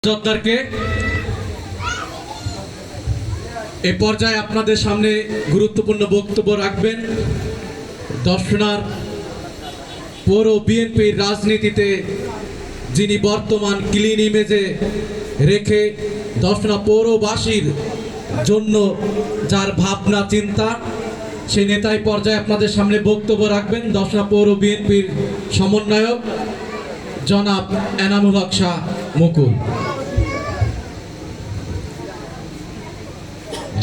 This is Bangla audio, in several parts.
জোদ্দারকে এ পর্যায়ে আপনাদের সামনে গুরুত্বপূর্ণ বক্তব্য রাখবেন দর্শনার পৌর বিএনপির রাজনীতিতে যিনি বর্তমান ক্লিন ইমেজে রেখে দর্শনা পৌরবাসীর জন্য যার ভাবনা চিন্তা সেই নেতাই পর্যায়ে আপনাদের সামনে বক্তব্য রাখবেন দর্শনা পৌর বিএনপির সমন্বয়ক জনাব এনামুল হক শাহ মুকুল।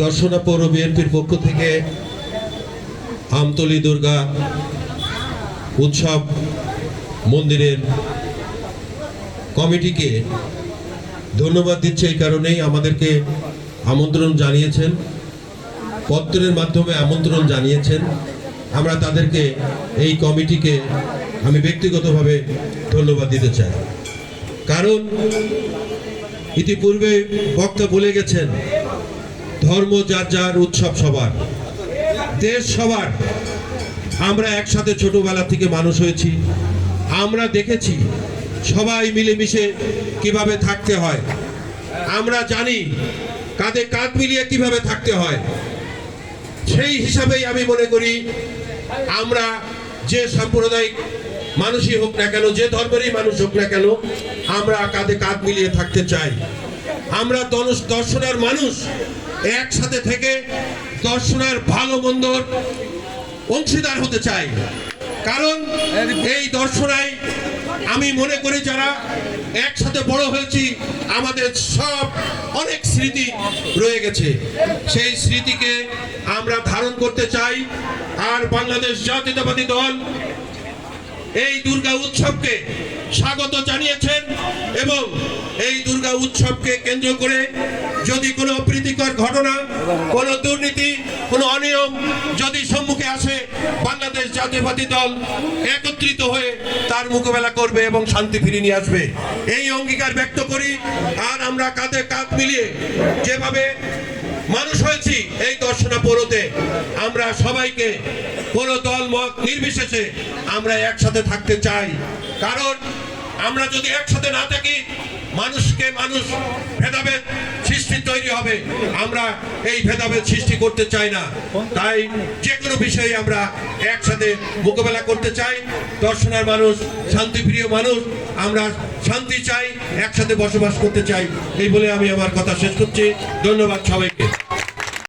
দর্শনা পৌর বিএনপির পক্ষ থেকে আমতলী দুর্গা উৎসব মন্দিরের কমিটিকে ধন্যবাদ দিচ্ছে। এই কারণেই আমাদেরকে আমন্ত্রণ জানিয়েছেন, পত্রের মাধ্যমে আমন্ত্রণ জানিয়েছেন। আমরা তাদেরকে, এই কমিটিকে আমি ব্যক্তিগতভাবে ধন্যবাদ দিতে চাই। কারণ ইতিপূর্বে বক্তা বলে গেছেন, ধর্ম যার যার, উৎসব সবার, দেশ সবার। আমরা একসাথে ছোটবেলা থেকে মানুষ হয়েছি, আমরা দেখেছি সবাই মিলেমিশে কিভাবে থাকতে হয়। আমরা জানি কাঁধে কাঁধ মিলিয়ে কিভাবে থাকতে হয়। সেই হিসাবেই আমি মনে করি আমরা যে সাম্প্রদায়িক মানুষই হোক না কেন, যে ধর্মেরই মানুষ হোক না কেন, আমরা কাঁধে কাঁধ মিলিয়ে থাকতে চাই। আমরা দর্শনার মানুষ একসাথে থেকে দর্শনার ভালো মন্দর অংশীদার হতে চাই। কারণ এই দর্শনায় আমি মনে করি যারা একসাথে বড় হয়েছি, আমাদের সব অনেক স্মৃতি রয়ে গেছে। সেই স্মৃতিকে আমরা ধারণ করতে চাই। আর বাংলাদেশ জাতীয়তাবাদী দল এই দুর্গা উৎসবকে স্বাগত জানিয়েছেন এবং এই দুর্গা উৎসবকে কেন্দ্র করে যদি কোনো অপ্রীতিকর ঘটনা, কোনো দুর্নীতি, কোনো অনিয়ম যদি সম্মুখে আসে, বাংলাদেশ জাতীয়তাবাদী দল একত্রিত হয়ে তার মোকাবেলা করবে এবং শান্তি ফিরিয়ে নিয়ে আসবে, এই অঙ্গীকার ব্যক্ত করি। আর আমরা কাঁধে কাঁধ মিলিয়ে যেভাবে মানুষ হয়েছি এই দর্শনা পৌরতে, আমরা সবাইকে কোনো দল মত নির্বিশেষে আমরা একসাথে থাকতে চাই। কারণ আমরা যদি একসাথে না থাকি, মানুষকে মানুষ ভেদাভেদ সৃষ্টি তৈরি হবে। আমরা এই ভেদাভেদ সৃষ্টি করতে চাই না। তাই যে কোনো বিষয়ে আমরা একসাথে মোকাবেলা করতে চাই। দর্শনার মানুষ শান্তিপ্রিয় মানুষ, আমরা শান্তি চাই, একসাথে বসবাস করতে চাই। এই বলে আমি আমার কথা শেষ করছি। ধন্যবাদ সবাইকে।